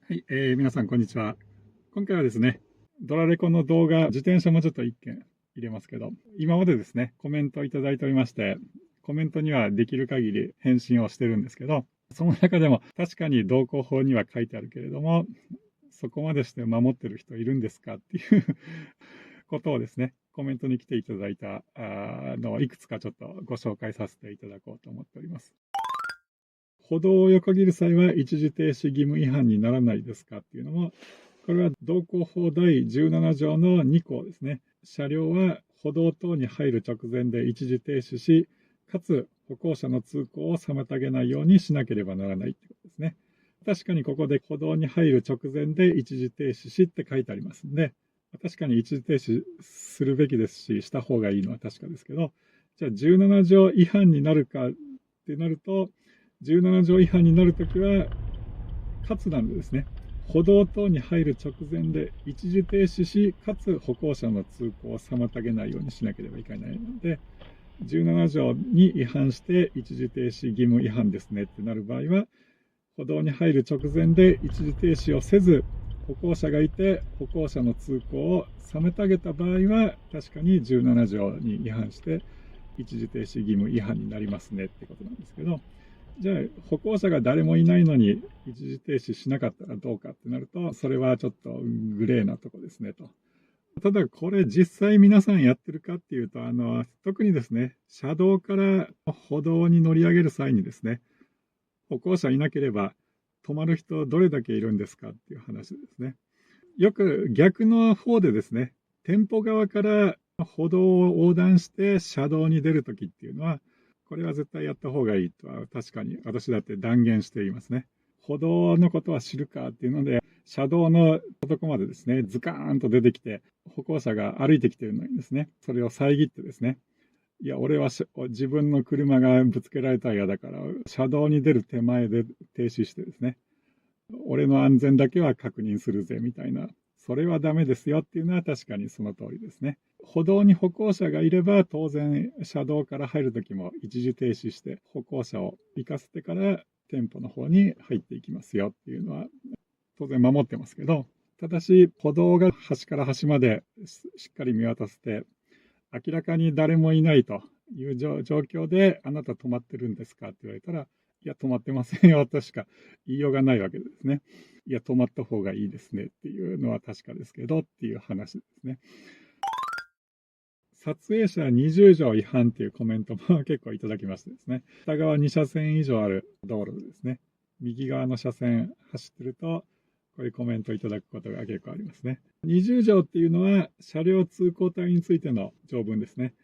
はい、皆さんこんにちは。今回はですね、ドラレコの動画、自転車もちょっと1件入れますけど、今までですね、コメントをいただいておりまして、コメントにはできる限り返信をしてるんですけど、その中でも確かに道交法には書いてあるけれども、そこまでして守ってる人いるんですかっていうことをですね、コメントに来ていただいたのをいくつかちょっとご紹介させていただこうと思っております。歩道を横切る際は一時停止義務違反にならないですかっていうのも、これは道交法第17条の2項ですね。車両は歩道等に入る直前で一時停止し、かつ歩行者の通行を妨げないようにしなければならないということですね。確かにここで歩道に入る直前で一時停止しって書いてありますんで、確かに一時停止するべきですし、した方がいいのは確かですけど、じゃあ17条違反になるかってなると、17条違反になるときは、かつなんでですね、歩道等に入る直前で一時停止し、かつ歩行者の通行を妨げないようにしなければいけないので、17条に違反して一時停止義務違反ですねってなる場合は、歩道に入る直前で一時停止をせず、歩行者がいて歩行者の通行を妨げた場合は、確かに17条に違反して一時停止義務違反になりますねってことなんですけど、じゃあ、歩行者が誰もいないのに一時停止しなかったらどうかってなると、それはちょっとグレーなとこですねと。ただ、これ実際皆さんやってるかっていうと、特にですね、車道から歩道に乗り上げる際にですね、歩行者いなければ止まる人どれだけいるんですかっていう話ですね。よく逆の方でですね、店舗側から歩道を横断して車道に出るときっていうのは、これは絶対やった方がいいとは確かに私だって断言していますね。歩道のことは知るかっていうので、車道のとこまでですね、ズカーンと出てきて、歩行者が歩いてきているのにですね、それを遮ってですね、いや、俺は自分の車がぶつけられたら嫌だから、車道に出る手前で停止してですね、俺の安全だけは確認するぜみたいな、それはダメですよっていうのは確かにその通りですね。歩道に歩行者がいれば当然車道から入るときも一時停止して歩行者を行かせてから店舗の方に入っていきますよっていうのは当然守ってますけど、ただし歩道が端から端までしっかり見渡せて明らかに誰もいないという状況であなた止まってるんですかって言われたら、いや、止まってませんよとしか言いようがないわけですね。いや、止まった方がいいですねっていうのは確かですけどっていう話ですね。撮影者20条違反っていうコメントも結構いただきましてですね。北側2車線以上ある道路ですね。右側の車線走ってると、こういうコメントをいただくことが結構ありますね。20条っていうのは車両通行帯についての条文ですね。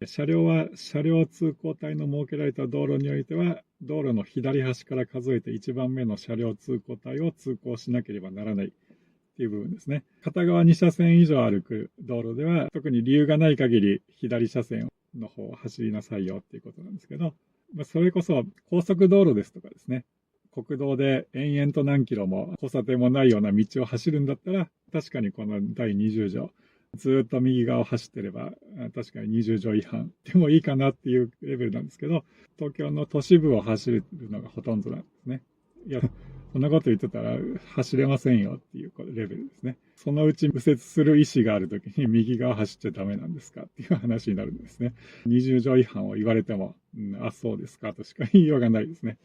車両は車両通行帯の設けられた道路においては、道路の左端から数えて1番目の車両通行帯を通行しなければならないっていう部分ですね。片側2車線以上歩く道路では、特に理由がない限り左車線の方を走りなさいよっていうことなんですけど、それこそ高速道路ですとかですね、国道で延々と何キロも交差点もないような道を走るんだったら、確かにこの第20条、ずっと右側を走ってれば、確かに20条違反でもいいかなっていうレベルなんですけど、東京の都市部を走るのがほとんどなんですね。いや、そんなこと言ってたら走れませんよっていうレベルですね。そのうち右折する意思があるときに右側走っちゃダメなんですかっていう話になるんですね。20条違反を言われても、あ、そうですかとしか言いようがないですね。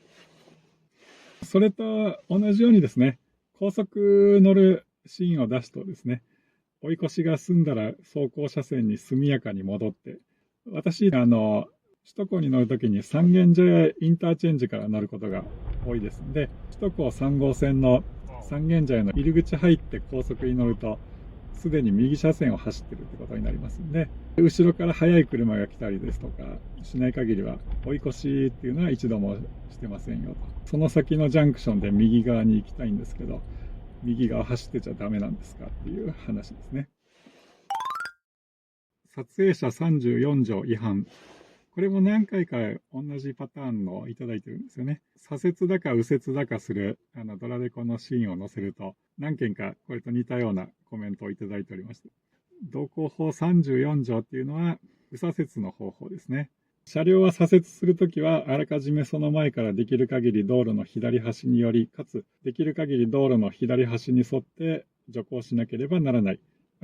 それと同じようにですね、高速乗るシーンを出すとですね、追い越しが済んだら走行車線に速やかに戻って、私、首都高に乗るときに三軒茶屋インターチェンジから乗ることが多いですので、首都高3号線の三軒茶屋の入り口入って高速に乗ると、すでに右車線を走ってるってことになりますんで、後ろから速い車が来たりですとかしない限りは、追い越しっていうのは一度もしてませんよと。その先のジャンクションで右側に行きたいんですけど、右側走ってちゃダメなんですかっていう話ですね。撮影者34条違反。これも何回か同じパターンのいただいてるんですよね。左折だか右折だかするドラレコのシーンを載せると、何件かこれと似たようなコメントをいただいておりました。道交法34条っていうのは、右左折の方法ですね。車両は左折するときは、あらかじめその前からできる限り道路の左端に寄り、かつできる限り道路の左端に沿って徐行しなければならない。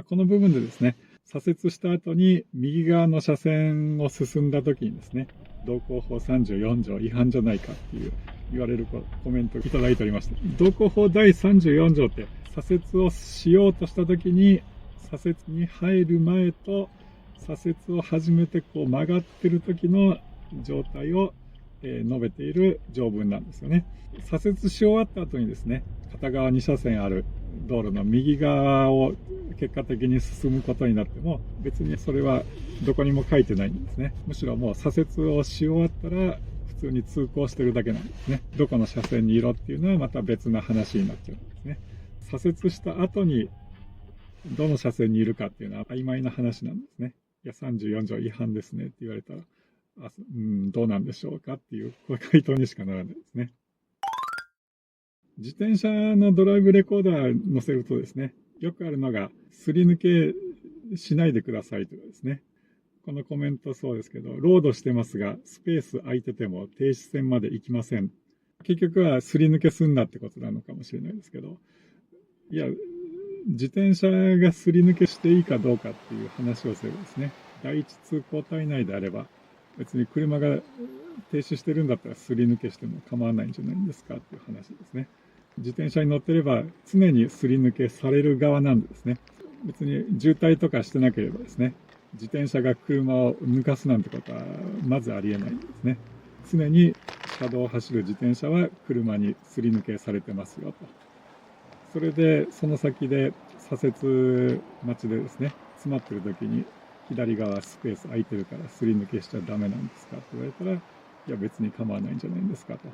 この部分でですね、左折した後に右側の車線を進んだときにですね、道交法34条違反じゃないかっていう言われるコメントをいただいておりました。道交法第34条って左折をしようとしたときに、左折に入る前と左折を始めてこう曲がってる時の状態を述べている条文なんですよね。左折し終わった後にですね、片側2車線ある道路の右側を結果的に進むことになっても、別にそれはどこにも書いてないんですね。むしろもう左折をし終わったら普通に通行してるだけなんですね。どこの車線にいろっていうのはまた別な話になっちゃうんですね。左折した後にどの車線にいるかっていうのは曖昧な話なんですね。いや、34条違反ですねって言われたら、どうなんでしょうかっていう回答にしかならないですね。自転車のドライブレコーダー載せるとですね、よくあるのが、すり抜けしないでくださいとかですね。このコメントそうですけど、ロードしてますが、スペース空いてても停止線まで行きません。結局はすり抜けすんなってことなのかもしれないですけど、いや、自転車がすり抜けしていいかどうかっていう話をすればですね、第一通行帯内であれば、別に車が停止してるんだったらすり抜けしても構わないんじゃないんですかっていう話ですね。自転車に乗ってれば常にすり抜けされる側なんですね。別に渋滞とかしてなければですね、自転車が車を抜かすなんてことはまずありえないんですね。常に車道を走る自転車は車にすり抜けされてますよと。それで、その先で左折待ちでですね、詰まってる時に左側スペース空いてるからすり抜けしちゃダメなんですかって言われたら、いや別に構わないんじゃないんですかと。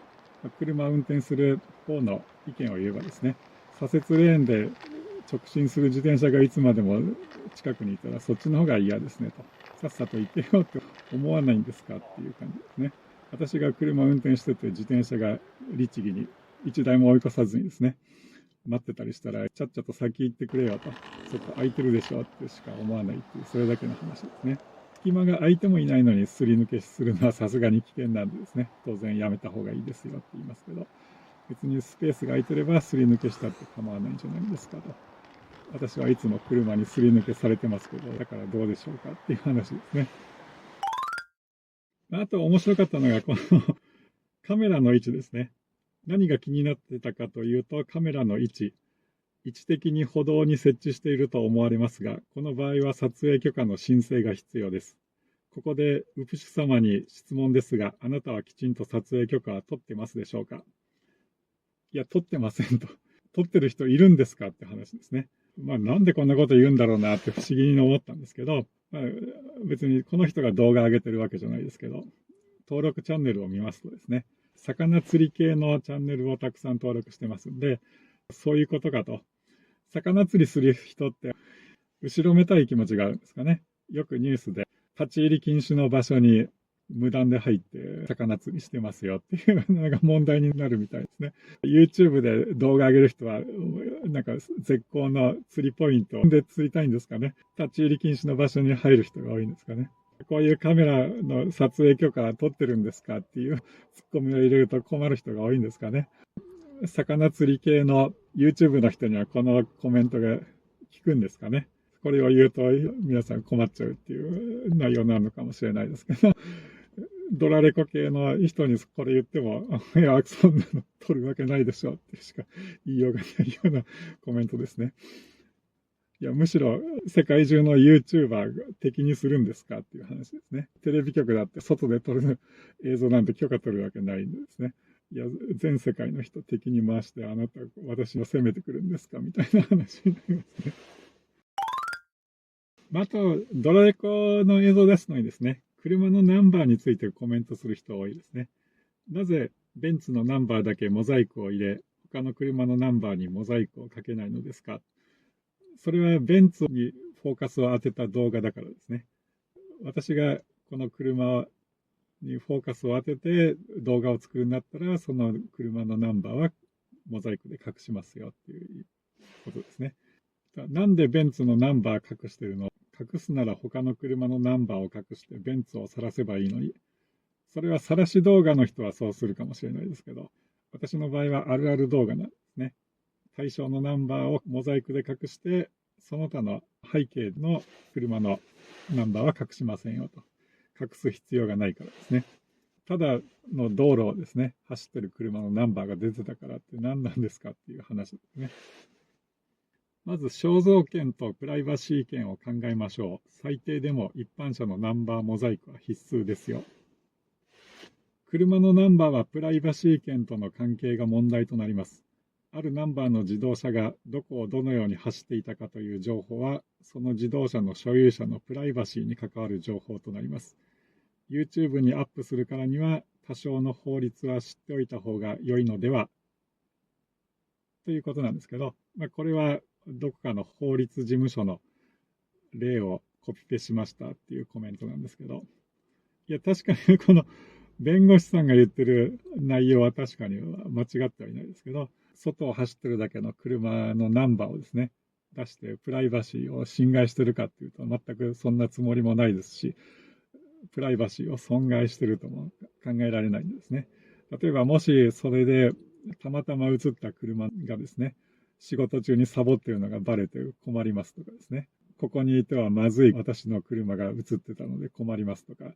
車を運転する方の意見を言えばですね、左折レーンで直進する自転車がいつまでも近くにいたらそっちの方が嫌ですねと。さっさと行ってよって思わないんですかっていう感じですね。私が車を運転してて自転車が律儀に一台も追い越さずにですね、待ってたりしたら、ちゃっちゃと先行ってくれよと、そこ空いてるでしょってしか思わないっていう、それだけの話ですね。隙間が空いてもいないのにすり抜けするのはさすがに危険なんでですね、当然やめた方がいいですよって言いますけど、別にスペースが空いてればすり抜けしたって構わないんじゃないですかと。私はいつも車にすり抜けされてますけど、だからどうでしょうかっていう話ですね。あと面白かったのが、このカメラの位置ですね。何が気になってたかというと、カメラの位置的に歩道に設置していると思われますが、この場合は撮影許可の申請が必要です。ここで、ウプシュ様に質問ですが、あなたはきちんと撮影許可は取ってますでしょうか？いや、取ってませんと。取ってる人いるんですかって話ですね。なんでこんなこと言うんだろうなって不思議に思ったんですけど、別にこの人が動画上げてるわけじゃないですけど、登録チャンネルを見ますとですね、魚釣り系のチャンネルをたくさん登録してますんで、そういうことかと。魚釣りする人って、後ろめたい気持ちがあるんですかね。よくニュースで、立ち入り禁止の場所に無断で入って魚釣りしてますよっていうのが問題になるみたいですね。YouTube で動画上げる人は、なんか絶好の釣りポイントで釣りたいんですかね。立ち入り禁止の場所に入る人が多いんですかね。こういうカメラの撮影許可取ってるんですかっていうツッコミを入れると困る人が多いんですかね。魚釣り系の YouTube の人にはこのコメントが効くんですかね。これを言うと皆さん困っちゃうっていう内容なのかもしれないですけど、ドラレコ系の人にこれ言っても、いや、そんなの取るわけないでしょってしか言いようがないようなコメントですね。いや、むしろ世界中の YouTuber が敵にするんですかっていう話ですね。テレビ局だって外で撮る映像なんて許可取るわけないんですね。いや、全世界の人敵に回して、あなた、私を責めてくるんですかみたいな話になりますね。あと、ドラレコの映像を出すのにですね、車のナンバーについてコメントする人多いですね。なぜ、ベンツのナンバーだけモザイクを入れ、他の車のナンバーにモザイクをかけないのですか？それはベンツにフォーカスを当てた動画だからですね。私がこの車にフォーカスを当てて動画を作るんだったら、その車のナンバーはモザイクで隠しますよっていうことですね。なんでベンツのナンバー隠してるの？隠すなら他の車のナンバーを隠してベンツを晒せばいいのに、それは晒し動画の人はそうするかもしれないですけど、私の場合はあるある動画なんですね。対象のナンバーをモザイクで隠して、その他の背景の車のナンバーは隠しませんよと。隠す必要がないからですね。ただの道路をですね、走ってる車のナンバーが出てたからって何なんですかっていう話ですね。まず肖像権とプライバシー権を考えましょう。最低でも一般車のナンバーモザイクは必須ですよ。車のナンバーはプライバシー権との関係が問題となります。あるナンバーの自動車がどこをどのように走っていたかという情報は、その自動車の所有者のプライバシーに関わる情報となります。YouTube にアップするからには、多少の法律は知っておいた方が良いのではということなんですけど、これはどこかの法律事務所の例をコピペしましたっていうコメントなんですけど、いや、確かにこの弁護士さんが言ってる内容は確かに間違ってはいないですけど、外を走ってるだけの車のナンバーをですね、出してプライバシーを侵害してるかっていうと、全くそんなつもりもないですし、プライバシーを損害してるとも考えられないんですね。例えばもしそれでたまたま映った車がですね、仕事中にサボっているのがバレて困りますとかですね、ここにいてはまずい私の車が映ってたので困りますとか、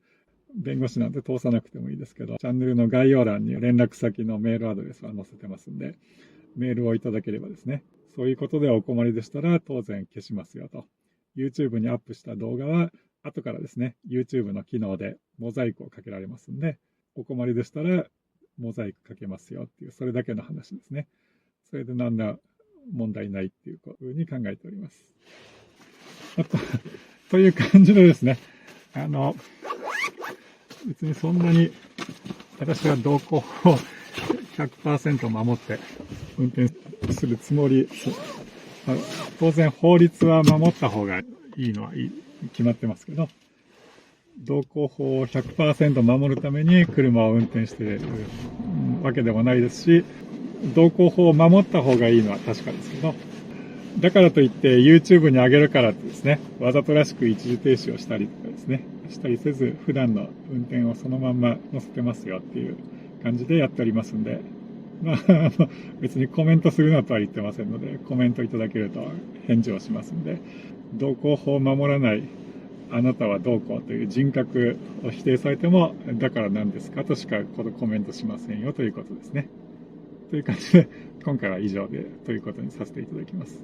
弁護士なんて通さなくてもいいですけど、チャンネルの概要欄に連絡先のメールアドレスは載せてますんで、メールをいただければですね、そういうことでお困りでしたら当然消しますよと。YouTube にアップした動画は後からですね、YouTube の機能でモザイクをかけられますんで、お困りでしたらモザイクかけますよっていう、それだけの話ですね。それで何ら問題ないっていうふうに考えております。という感じでですね、別にそんなに私は道交法を 100% 守って運転するつもり、当然法律は守った方がいいのはいい決まってますけど、道交法を 100% 守るために車を運転しているわけでもないですし、道交法を守った方がいいのは確かですけど、だからといって YouTube に上げるからってですね、わざとらしく一時停止をしたりとかですね、したりせず、普段の運転をそのまんま載せてますよっていう感じでやっておりますんで、別にコメントするなとは言ってませんので、コメントいただけると返事をしますんで、道交法を守らないあなたはどうこうという人格を否定されても、だから何ですかとしかこのコメントしませんよということですね。という感じで、今回は以上でということにさせていただきます。